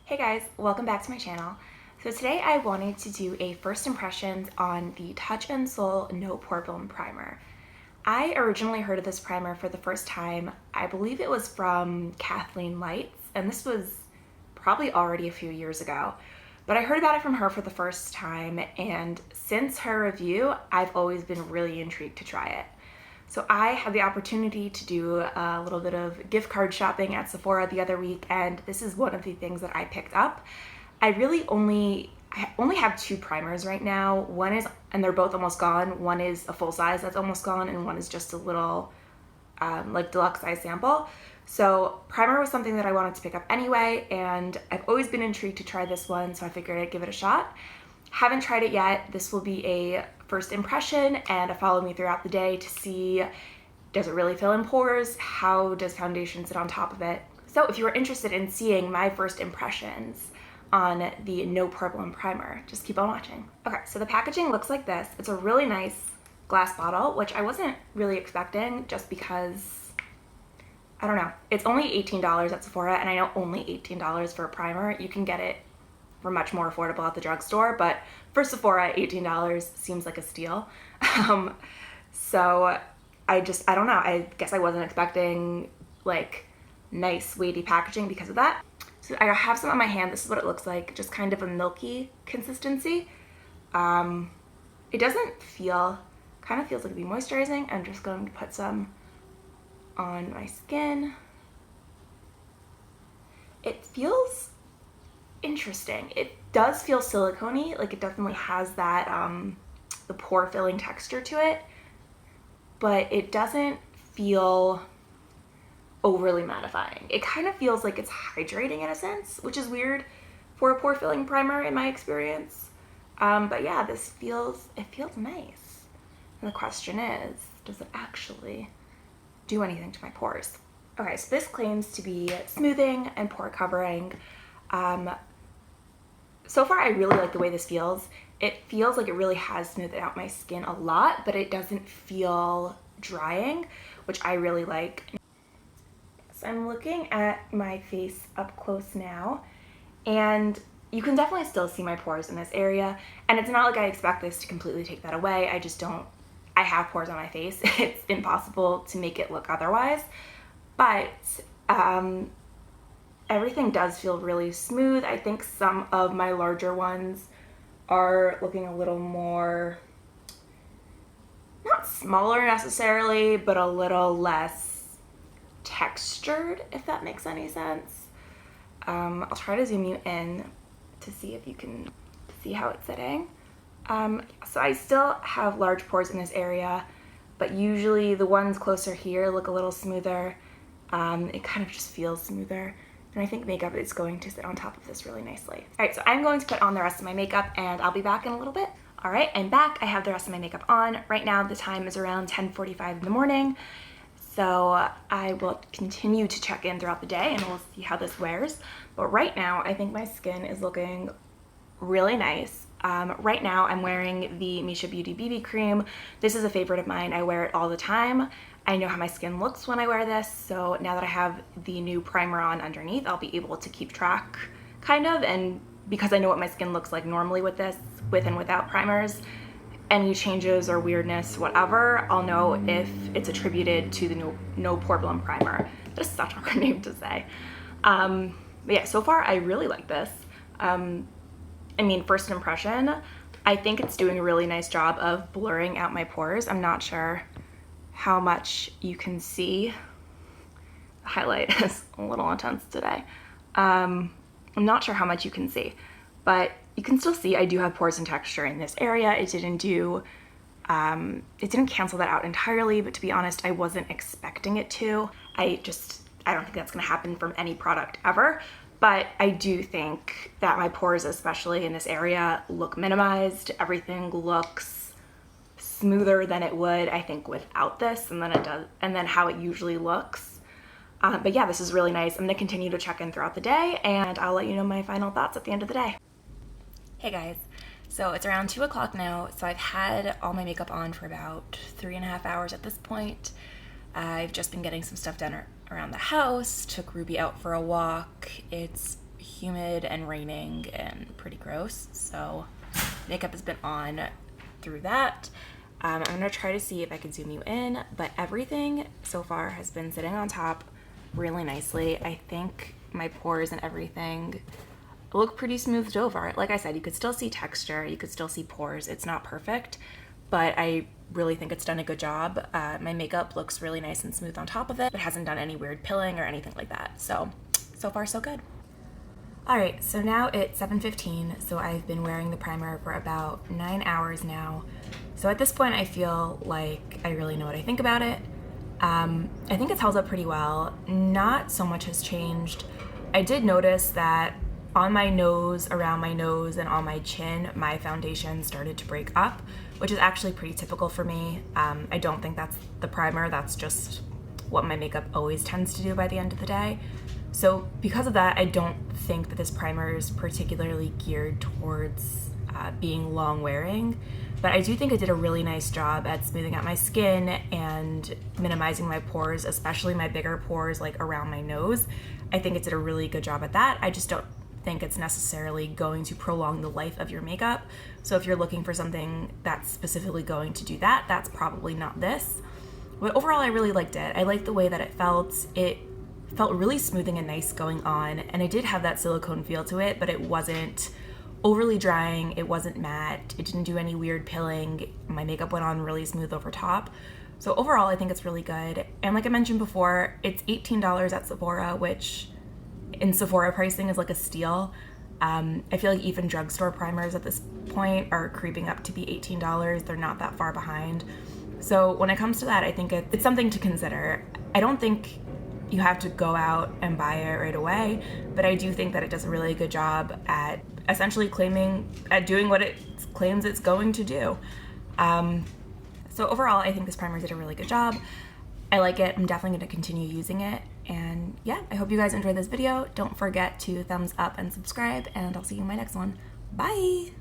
Hey guys, welcome back to my channel. So today I wanted to do a first impressions on the Touch in Sol No Poreblem primer. I originally heard of this primer for the first time, I believe it was from Kathleen Lights, and this was probably already a few years ago. But I heard about it from her for the first time, and since her review, I've always been really intrigued to try it. So I had the opportunity to do a little bit of gift card shopping at Sephora the other week, and this is one of the things that I picked up. I only have two primers right now. One is, and they're both almost gone. One is a full size that's almost gone, and one is just a little like deluxe size sample. So primer was something that I wanted to pick up anyway, and I've always been intrigued to try this one, so I figured I'd give it a shot. Haven't tried it yet. This will be a first impression and a follow me throughout the day to see, does it really fill in pores? How does foundation sit on top of it? So if you are interested in seeing my first impressions on the No Poreblem primer, just keep on watching. Okay, so the packaging looks like this. It's a really nice glass bottle, which I wasn't really expecting just because, I don't know, it's only $18 at Sephora, and I know only $18 for a primer. You can get it for much more affordable at the drugstore, but for Sephora, $18 seems like a steal. So I don't know, I guess I wasn't expecting like nice weighty packaging because of that. So I have some on my hand. This is what it looks like, just kind of a milky consistency. It doesn't feel, kind of feels like it'd be moisturizing. I'm just going to put some on my skin. It feels interesting. It does feel silicone-y, like it definitely has that the pore filling texture to it, but it doesn't feel overly mattifying. It kind of feels like it's hydrating in a sense, which is weird for a pore filling primer in my experience. But yeah, it feels nice. And the question is, does it actually do anything to my pores? Okay, so this claims to be smoothing and pore covering. So far, I really like the way this feels. It feels like it really has smoothed out my skin a lot, but it doesn't feel drying, which I really like. So I'm looking at my face up close now, and you can definitely still see my pores in this area, and it's not like I expect this to completely take that away. I just don't, I have pores on my face. It's impossible to make it look otherwise, but everything does feel really smooth. I think some of my larger ones are looking a little more, not smaller necessarily, but a little less textured, if that makes any sense. I'll try to zoom you in to see if you can see how it's sitting. So I still have large pores in this area, but usually the ones closer here look a little smoother. It kind of just feels smoother. And I think makeup is going to sit on top of this really nicely. All right, so I'm going to put on the rest of my makeup and I'll be back in a little bit. All right, I'm back. I have the rest of my makeup on. Right now, the time is around 10:45 in the morning. So I will continue to check in throughout the day and we'll see how this wears. But right now, I think my skin is looking really nice. Right now, I'm wearing the Misha Beauty BB cream. This is a favorite of mine. I wear it all the time. I know how my skin looks when I wear this, so now that I have the new primer on underneath, I'll be able to keep track, kind of, and because I know what my skin looks like normally with this, with and without primers, any changes or weirdness, whatever, I'll know if it's attributed to the No Poreblem primer. That's such a hard name to say. But yeah, so far I really like this. I mean, first impression, I think it's doing a really nice job of blurring out my pores. I'm not sure how much you can see. The highlight is a little intense today. I'm not sure how much you can see, but you can still see I do have pores and texture in this area. It didn't cancel that out entirely, but to be honest, I wasn't expecting it to. I don't think that's gonna happen from any product ever, but I do think that my pores, especially in this area, look minimized. Everything looks smoother than it would, I think, without this, and then how it usually looks. But yeah, this is really nice. I'm gonna continue to check in throughout the day, and I'll let you know my final thoughts at the end of the day. Hey guys, so it's around 2 o'clock now, so I've had all my makeup on for about 3.5 hours at this point. I've just been getting some stuff done around the house, took Ruby out for a walk. It's humid and raining and pretty gross, so makeup has been on through that. I'm gonna try to see if I can zoom you in, but everything so far has been sitting on top really nicely. I think my pores and everything look pretty smoothed over. Like I said, you could still see texture, you could still see pores. It's not perfect, but I really think it's done a good job. My makeup looks really nice and smooth on top of it. It hasn't done any weird pilling or anything like that. So far so good. All right, so now it's 7:15, so I've been wearing the primer for about 9 hours now. So at this point, I feel like I really know what I think about it. I think it's held up pretty well. Not so much has changed. I did notice that on my nose, around my nose, and on my chin, my foundation started to break up, which is actually pretty typical for me. I don't think that's the primer, that's just what my makeup always tends to do by the end of the day. So because of that, I don't think that this primer is particularly geared towards being long wearing, but I do think it did a really nice job at smoothing out my skin and minimizing my pores, especially my bigger pores like around my nose. I think it did a really good job at that. I just don't think it's necessarily going to prolong the life of your makeup. So if you're looking for something that's specifically going to do that, that's probably not this. But overall, I really liked it. I liked the way that it felt. It felt really smoothing and nice going on, and it did have that silicone feel to it, but it wasn't overly drying, it wasn't matte, it didn't do any weird pilling. My makeup went on really smooth over top. So overall, I think it's really good. And like I mentioned before, it's $18 at Sephora, which in Sephora pricing is like a steal. I feel like even drugstore primers at this point are creeping up to be $18. They're not that far behind. So when it comes to that, I think it's something to consider. I don't think you have to go out and buy it right away, but I do think that it does a really good job at essentially doing what it claims it's going to do. So overall, I think this primer did a really good job. I like it. I'm definitely going to continue using it. And yeah, I hope you guys enjoyed this video. Don't forget to thumbs up and subscribe, and I'll see you in my next one. Bye!